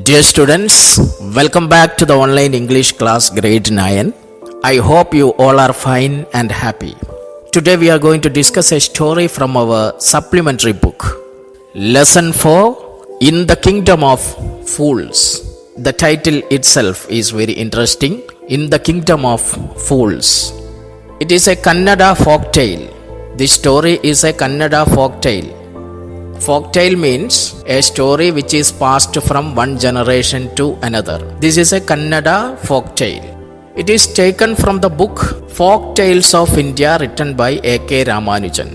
Dear students, welcome back to the online English class grade 9. I hope you all are fine and happy. Today we are going to discuss a story from our supplementary book. Lesson 4, In the Kingdom of Fools. The title itself is very interesting. In the Kingdom of Fools. It is a Kannada folk tale. This story is a Kannada folk tale. Folktale means a story which is passed from one generation to another. This is a Kannada folktale. It is taken from the book Folk Tales of India written by A.K. Ramanujan.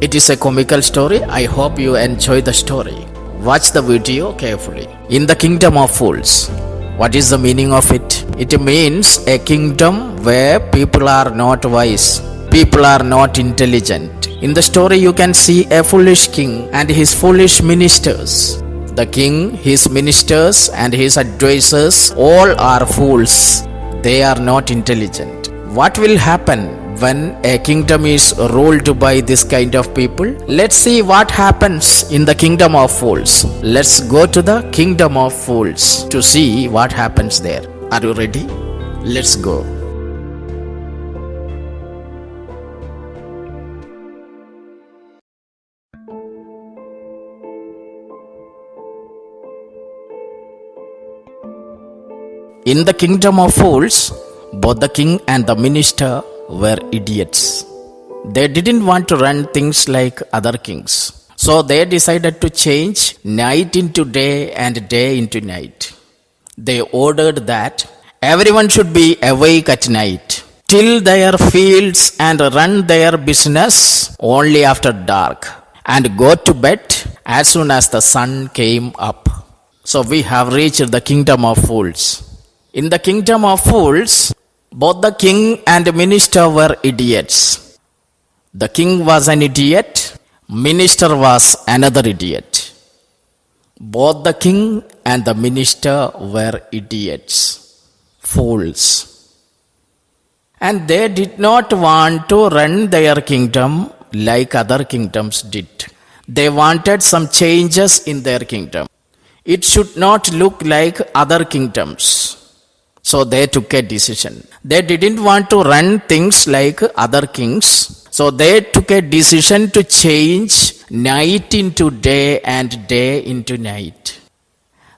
It is a comical story. I hope you enjoy the story. Watch the video carefully. In the Kingdom of Fools. What is the meaning of it? It means a kingdom where people are not wise. People are not intelligent. In the story you can see a foolish king and his foolish ministers. The king, his ministers and his advisors all are fools. They are not intelligent. What will happen when a kingdom is ruled by this kind of people? Let's see what happens in the Kingdom of Fools. Let's go to the Kingdom of Fools to see what happens there. Are you ready? Let's go. In the Kingdom of Fools, both the king and the minister were idiots. They didn't want to run things like other kings. So they decided to change night into day and day into night. They ordered that everyone should be awake at night, till their fields and run their business only after dark, and go to bed as soon as the sun came up. So we have reached the Kingdom of Fools. In the Kingdom of Fools, both the king and minister were idiots. The king was an idiot, minister was another idiot. Both the king and the minister were idiots, fools. And they did not want to run their kingdom like other kingdoms did. They wanted some changes in their kingdom. It should not look like other kingdoms. So they took a decision. They didn't want to run things like other kings. So they took a decision to change night into day and day into night.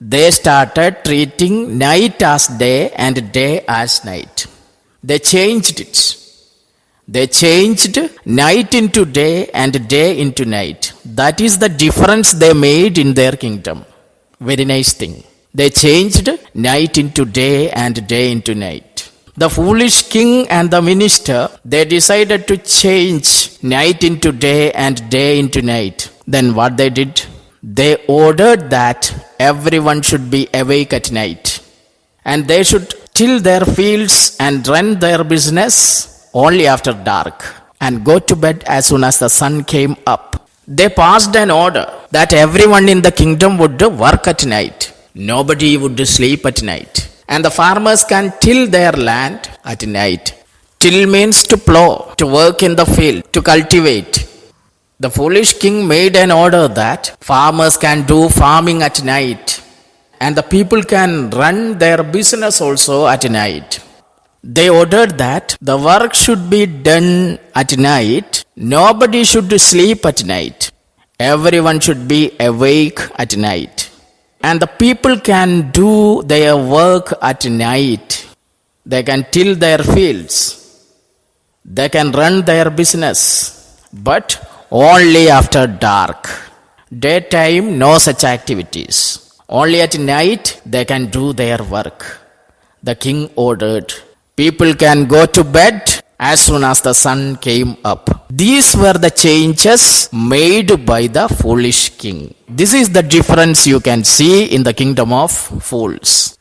They started treating night as day and day as night. They changed it. They changed night into day and day into night. That is the difference they made in their kingdom. Very nice thing. They changed night into day and day into night. The foolish king and the minister, they decided to change night into day and day into night. Then what they did? They ordered that everyone should be awake at night. And they should till their fields and run their business only after dark, and go to bed as soon as the sun came up. They passed an order that everyone in the kingdom would work at night. Nobody would sleep at night. And the farmers can till their land at night. Till means to plow, to work in the field, to cultivate. The foolish king made an order that farmers can do farming at night. And the people can run their business also at night. They ordered that the work should be done at night. Nobody should sleep at night. Everyone should be awake at night. And the people can do their work at night. They can till their fields. They can run their business. But only after dark. Daytime, no such activities. Only at night they can do their work. The king ordered. People can go to bed as soon as the sun came up. These were the changes made by the foolish king. This is the difference you can see in the Kingdom of Fools.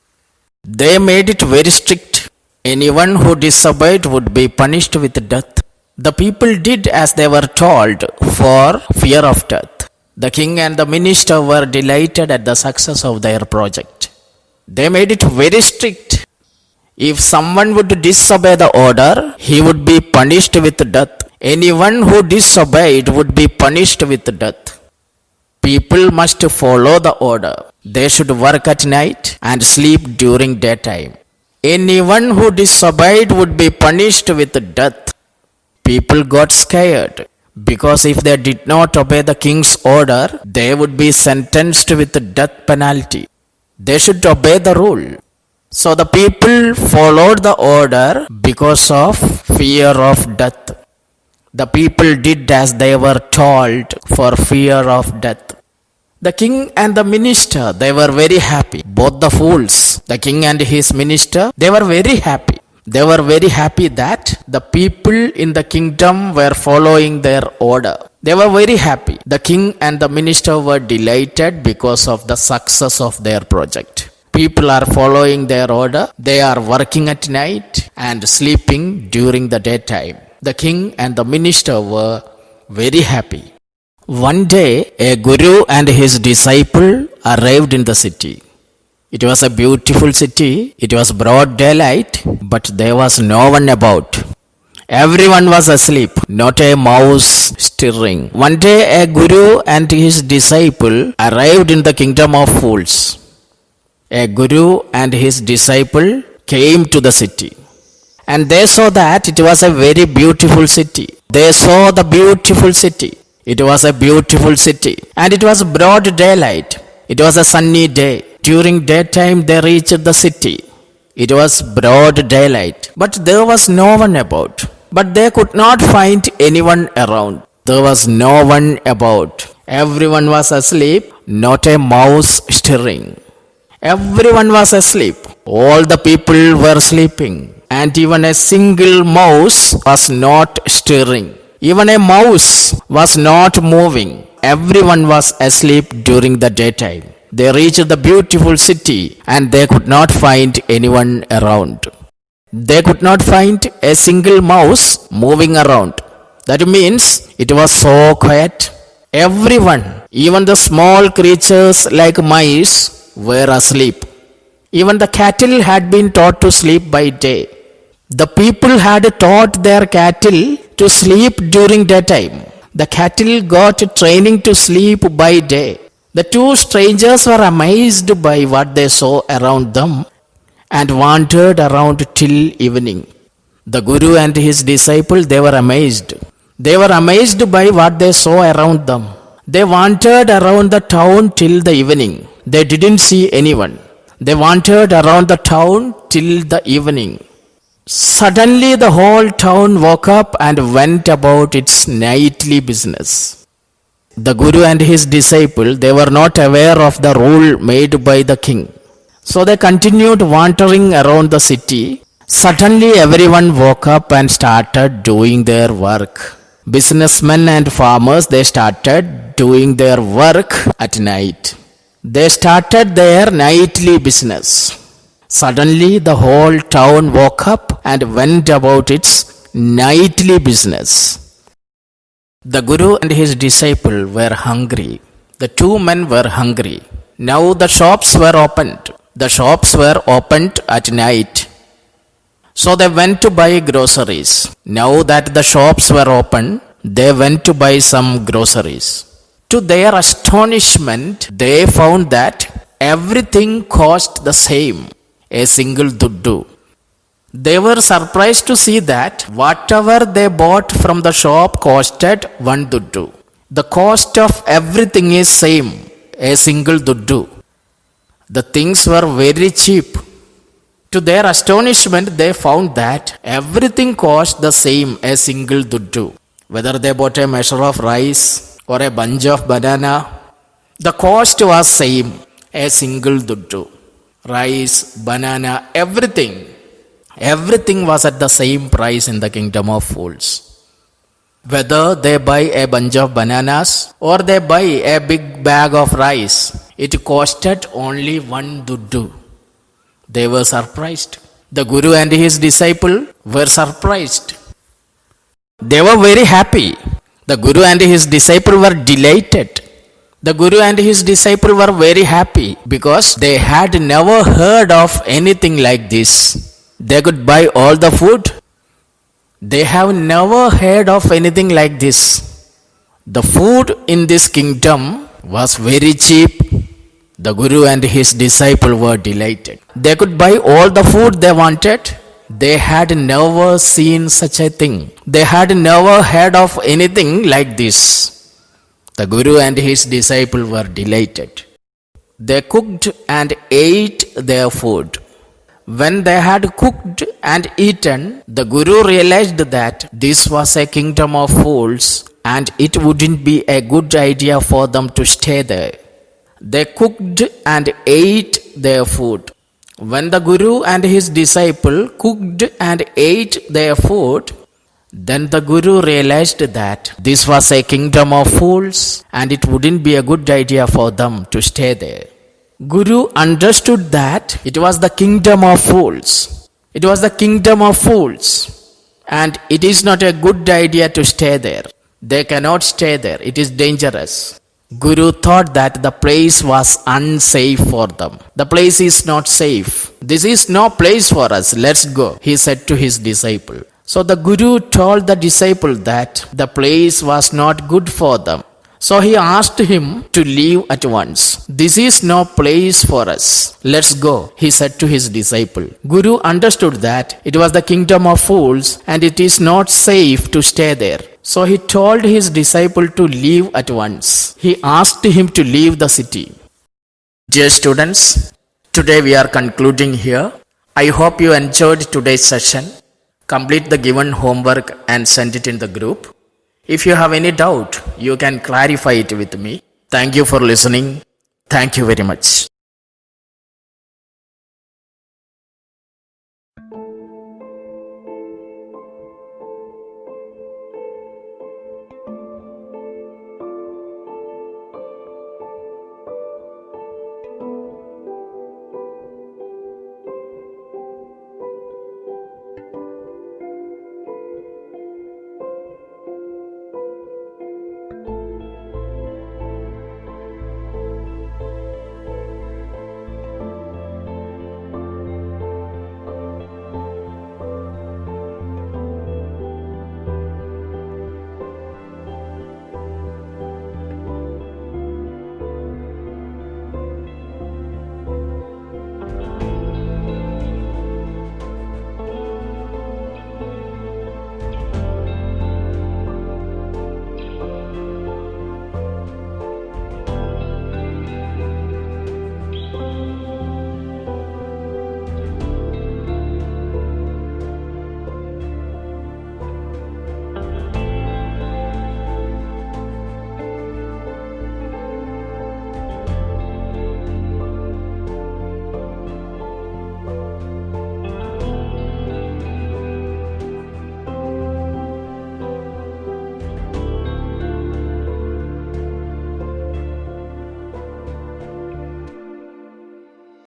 They made it very strict. Anyone who disobeyed would be punished with death. The people did as they were told for fear of death. The king and the minister were delighted at the success of their project. They made it very strict. If someone would disobey the order, he would be punished with death. Anyone who disobeyed would be punished with death. People must follow the order. They should work at night and sleep during daytime. Anyone who disobeyed would be punished with death. People got scared because if they did not obey the king's order, they would be sentenced with the death penalty. They should obey the rule. So the people followed the order because of fear of death. The people did as they were told for fear of death. The king and the minister, they were very happy. Both the fools, the king and his minister, they were very happy. They were very happy that the people in the kingdom were following their order. They were very happy. The king and the minister were delighted because of the success of their project. People are following their order. They are working at night and sleeping during the daytime. The king and the minister were very happy. One day, a guru and his disciple arrived in the city. It was a beautiful city. It was broad daylight, but there was no one about. Everyone was asleep, not a mouse stirring. One day, a guru and his disciple arrived in the kingdom of fools. A guru and his disciple came to the city. And they saw that it was a very beautiful city. They saw the beautiful city. It was a beautiful city. And it was broad daylight. It was a sunny day. During daytime they reached the city. It was broad daylight. But there was no one about. But they could not find anyone around. There was no one about. Everyone was asleep, not a mouse stirring. Everyone was asleep. All the people were sleeping. And even a single mouse was not stirring. Even a mouse was not moving. Everyone was asleep during the daytime. They reached the beautiful city and they could not find anyone around. They could not find a single mouse moving around. That means it was so quiet. Everyone, even the small creatures like mice, were asleep. Even the cattle had been taught to sleep by day. The people had taught their cattle to sleep during daytime. The cattle got training to sleep by day. The two strangers were amazed by what they saw around them and wandered around till evening. The guru and his disciple, they were amazed. They were amazed by what they saw around them. They wandered around the town till the evening. They didn't see anyone. They wandered around the town till the evening. Suddenly the whole town woke up and went about its nightly business. The guru and his disciple, they were not aware of the rule made by the king. So they continued wandering around the city. Suddenly everyone woke up and started doing their work. Businessmen and farmers, they started doing their work at night. They started their nightly business. Suddenly the whole town woke up and went about its nightly business. The guru and his disciple were hungry. The two men were hungry. Now the shops were opened. The shops were opened at night. So they went to buy groceries. Now that the shops were open, they went to buy some groceries. To their astonishment, they found that everything cost the same, a single duddu. They were surprised to see that whatever they bought from the shop costed one duddu. The cost of everything is same, a single duddu. The things were very cheap. To their astonishment, they found that everything cost the same, a single duddu. Whether they bought a measure of rice or a bunch of banana, the cost was same, a single duddu. Rice, banana, everything was at the same price in the kingdom of fools. Whether they buy a bunch of bananas or they buy a big bag of rice, it costed only one duddu. They were surprised. The guru and his disciple were surprised. They were very happy. The guru and his disciple were delighted. The guru and his disciple were very happy because they had never heard of anything like this. They could buy all the food. They have never heard of anything like this. The food in this kingdom was very cheap. The Guru and his disciple were delighted. They could buy all the food they wanted. They had never seen such a thing. They had never heard of anything like this. The Guru and his disciple were delighted. They cooked and ate their food. When they had cooked and eaten, the Guru realized that this was a kingdom of fools and it wouldn't be a good idea for them to stay there. They cooked and ate their food. When the Guru and his disciple cooked and ate their food, then the Guru realized that this was a kingdom of fools and it wouldn't be a good idea for them to stay there. Guru understood that it was the kingdom of fools. It was the kingdom of fools and it is not a good idea to stay there. They cannot stay there. It is dangerous. Guru thought that the place was unsafe for them. The place is not safe. This is no place for us. Let's go, he said to his disciple. So the Guru told the disciple that the place was not good for them. So he asked him to leave at once. This is no place for us. Let's go, he said to his disciple. Guru understood that it was the kingdom of fools and it is not safe to stay there. So he told his disciple to leave at once. He asked him to leave the city. Dear students, today we are concluding here. I hope you enjoyed today's session. Complete the given homework and send it in the group. If you have any doubt, you can clarify it with me. Thank you for listening. Thank you very much.